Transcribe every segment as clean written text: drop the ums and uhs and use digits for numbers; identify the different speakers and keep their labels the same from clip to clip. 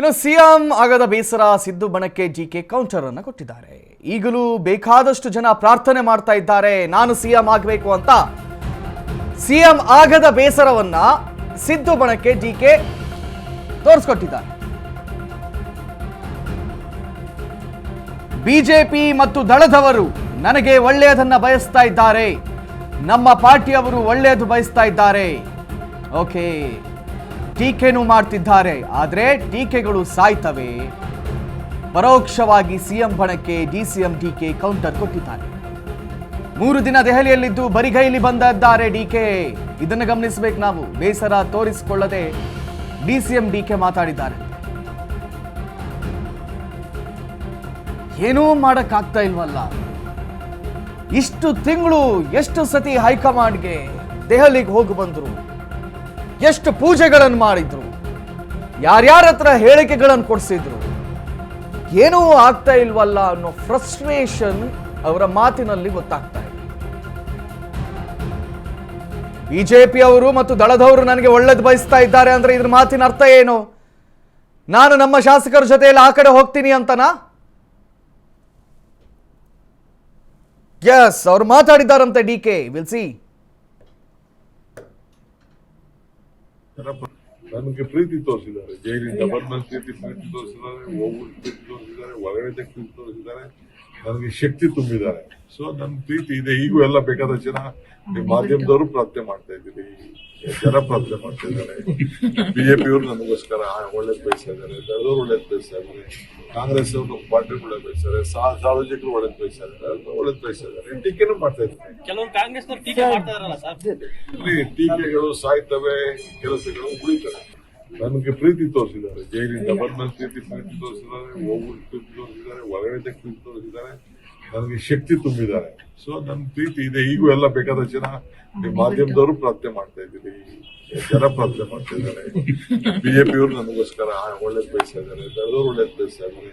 Speaker 1: ಇನ್ನು ಸಿಎಂ ಆಗದ ಬೇಸರ ಸಿದ್ದು ಬಣಕ್ಕೆ ಜಿಕೆ ಕೌಂಟರ್ ಅನ್ನು ಕೊಟ್ಟಿದ್ದಾರೆ. ಈಗಲೂ ಬೇಕಾದಷ್ಟು ಜನ ಪ್ರಾರ್ಥನೆ ಮಾಡ್ತಾ ಇದ್ದಾರೆ ನಾನು ಸಿಎಂ ಆಗಬೇಕು ಅಂತ. ಸಿಎಂ ಆಗದ ಬೇಸರವನ್ನ ಸಿದ್ದು ಬಣಕ್ಕೆ ಜಿಕೆ ತೋರಿಸ್ಕೊಟ್ಟಿದ್ದಾರೆ. ಬಿಜೆಪಿ ಮತ್ತು ದಳದವರು ನನಗೆ ಒಳ್ಳೆಯದನ್ನ ಬಯಸ್ತಾ ಇದ್ದಾರೆ, ನಮ್ಮ ಪಾರ್ಟಿಯವರು ಒಳ್ಳೆಯದು ಬಯಸ್ತಾ ಇದ್ದಾರೆ. ಓಕೆ, ಟೀಕೆನೂ ಮಾಡ್ತಿದ್ದಾರೆ, ಆದರೆ ಟೀಕೆಗಳು ಸಾಯ್ತವೆ. ಪರೋಕ್ಷವಾಗಿ ಸಿಎಂ ಬಣಕ್ಕೆ ಡಿಸಿಎಂ ಡಿಕೆ ಕೌಂಟರ್ ಕೊಟ್ಟಿದ್ದಾರೆ. 3 ದಿನ ದೆಹಲಿಯಲ್ಲಿದ್ದು ಬರಿಗೈಲಿ ಬಂದಿದ್ದಾರೆ ಡಿಕೆ. ಇದನ್ನು ಗಮನಿಸಬೇಕು ನಾವು. ಬೇಸರ ತೋರಿಸಿಕೊಳ್ಳದೆ ಡಿಸಿಎಂ ಡಿಕೆ ಮಾತಾಡಿದ್ದಾರೆ. ಏನೂ ಮಾಡಕ್ಕಾಗ್ತಾ ಇಲ್ವಲ್ಲ, ಇಷ್ಟು ತಿಂಗಳು ಎಷ್ಟು ಸತಿ ಹೈಕಮಾಂಡ್ಗೆ ದೆಹಲಿಗೆ ಹೋಗಿ ಬಂದ್ರು, ಎಷ್ಟು ಪೂಜೆಗಳನ್ನು ಮಾಡಿದ್ರು, ಯಾರ್ಯಾರ ಹತ್ರ ಹೇಳಿಕೆಗಳನ್ನು ಕೊಡಿಸಿದ್ರು, ಏನೂ ಆಗ್ತಾ ಇಲ್ವಲ್ಲ ಅನ್ನೋ ಫ್ರಸ್ಟ್ರೇಷನ್ ಅವರ ಮಾತಿನಲ್ಲಿ ಗೊತ್ತಾಗ್ತಾ ಇದೆ. ಬಿಜೆಪಿ ಅವರು ಮತ್ತು ದಳದವರು ನನಗೆ ಒಳ್ಳೇದು ಬಯಸ್ತಾ ಇದ್ದಾರೆ ಅಂದ್ರೆ ಇದ್ರ ಮಾತಿನ ಅರ್ಥ ಏನು? ನಾನು ನಮ್ಮ ಶಾಸಕರ ಜೊತೆಯಲ್ಲಿ ಆ ಕಡೆ ಹೋಗ್ತೀನಿ ಅಂತನಾ? ಎಸ್, ಅವ್ರು ಮಾತಾಡಿದ್ದಾರಂತೆ ಡಿಕೆ. Will see.
Speaker 2: ನನಗೆ ಪ್ರೀತಿ ತೋರಿಸಿದ್ದಾರೆ, ಜೈಲಿಂದ ಬಂದ ಪ್ರೀತಿ ತೋರಿಸಿದ್ದಾರೆ, ಹೋಗ್ಬಿಟ್ಟು ಪ್ರೀತಿ ತೋರಿಸಿದ್ದಾರೆ, ಒಳಗಡೆ ಪ್ರೀತಿ ತೋರಿಸಿದ್ದಾರೆ, ನನಗೆ ಶಕ್ತಿ ತುಂಬಿದ್ದಾರೆ. ಸೊ ನನ್ನ ಪ್ರೀತಿ ಇದೆ. ಈಗೂ ಎಲ್ಲ ಬೇಕಾದ ಜನ ನಿಮ್ಮ ಮಾಧ್ಯಮದವರು ಪ್ರಾರ್ಥನೆ ಮಾಡ್ತಾ ಇದ್ದೀರಿ, ಜನ ಪ್ರಾರ್ಥನೆ ಮಾಡ್ತಾ ಇದ್ದಾರೆ. ಬಿಜೆಪಿಯವರು ನನಗೋಸ್ಕರ ಒಳ್ಳೇದು ಬಯಸ್ತಾ ಇದ್ದಾರೆ, ದಳದವರು ಒಳ್ಳೇದು ಬಯಸ್ತಾ ಇದ್ದಾರೆ, ಕಾಂಗ್ರೆಸ್ ಅವರು ಪಾರ್ಟಿ ಒಳ್ಳೇದು ಬಯಸ್ತಾರೆ, ಸಾರ್ವಜನಿಕರು ಒಳ್ಳೇದು ಬಯಸ್ತಾ ಇದ್ದಾರೆ, ಒಳ್ಳೇದು ಬಯಸ್ತಾ ಇದ್ದಾರೆ. ಟೀಕೆನೂ ಮಾಡ್ತಾ ಇದ್ದಾರೆ.
Speaker 3: ಕೆಲವರು ಕಾಂಗ್ರೆಸ್ ಟೀಕೆ ಮಾಡ್ತಾ ಇದಾರಲ್ಲ ಸರ್,
Speaker 2: ಟೀಕೆಗಳು ಸಾಯ್ತವೆ, ಕೆಲಸಗಳು ಉಳಿತವೆ. ನನಗೆ ಪ್ರೀತಿ ತೋರಿಸಿದ್ದಾರೆ, ಜೈಲಿಂದ ಬಂದ ಪ್ರೀತಿ ತೋರಿಸಿದ್ದಾರೆ, ಹೋಗ್ಬಿಟ್ಟು ಪ್ರೀತಿ ತೋರಿಸಿದ್ದಾರೆ, ಒಳಗಡೆ ಪ್ರೀತಿ ತೋರಿಸಿದ್ದಾರೆ, ನನಗೆ ಶಕ್ತಿ ತುಂಬಿದ್ದಾರೆ. ಸೊ ನನ್ನ ಪ್ರೀತಿ ಇದೆ. ಈಗೂ ಎಲ್ಲ ಬೇಕಾದ ಜನ ನಿಮ್ಮ ಮಾಧ್ಯಮದವರು ಪ್ರಾರ್ಥನೆ ಮಾಡ್ತಾ ಇದ್ದೀರಿ, ಜನ ಪ್ರಾರ್ಥನೆ ಮಾಡ್ತಾ ಇದ್ದಾರೆ. ಬಿಜೆಪಿಯವರು ನನಗೋಸ್ಕರ ಒಳ್ಳೇದು ಬಯಸ್ತಾ ಇದ್ದಾರೆ, ದಳದವರು ಒಳ್ಳೇದು ಬಯಸ್ತಾ ಇದ್ದಾರೆ,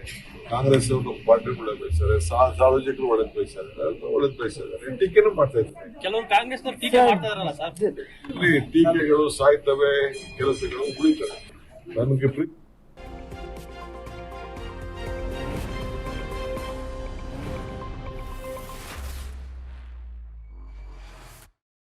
Speaker 2: ಕಾಂಗ್ರೆಸ್ ಅವರು ಪಾರ್ಟಿ ಒಳ್ಳೇದು ಬಯಸ್ತಾರೆ, ಸಾರ್ವಜನಿಕರು ಒಳ್ಳೇದು ಬಯಸ್ತಾ ಇದ್ದಾರೆ, ಒಳ್ಳೇದು ಬಯಸ್ತಾ ಇದ್ದಾರೆ. ಟೀಕೆನೂ ಮಾಡ್ತಾ ಇದ್ದಾರೆ.
Speaker 3: ಕೆಲವರು ಕಾಂಗ್ರೆಸ್ ಟೀಕೆ ಮಾಡ್ತಾ ಇದಾರಲ್ಲ ಸರ್,
Speaker 2: ಟೀಕೆಗಳು ಸಾಯ್ತವೆ, ಕೆಲಸಗಳು ಉಳಿತವೆ. ನನಗೆ ಪ್ರೀತಿ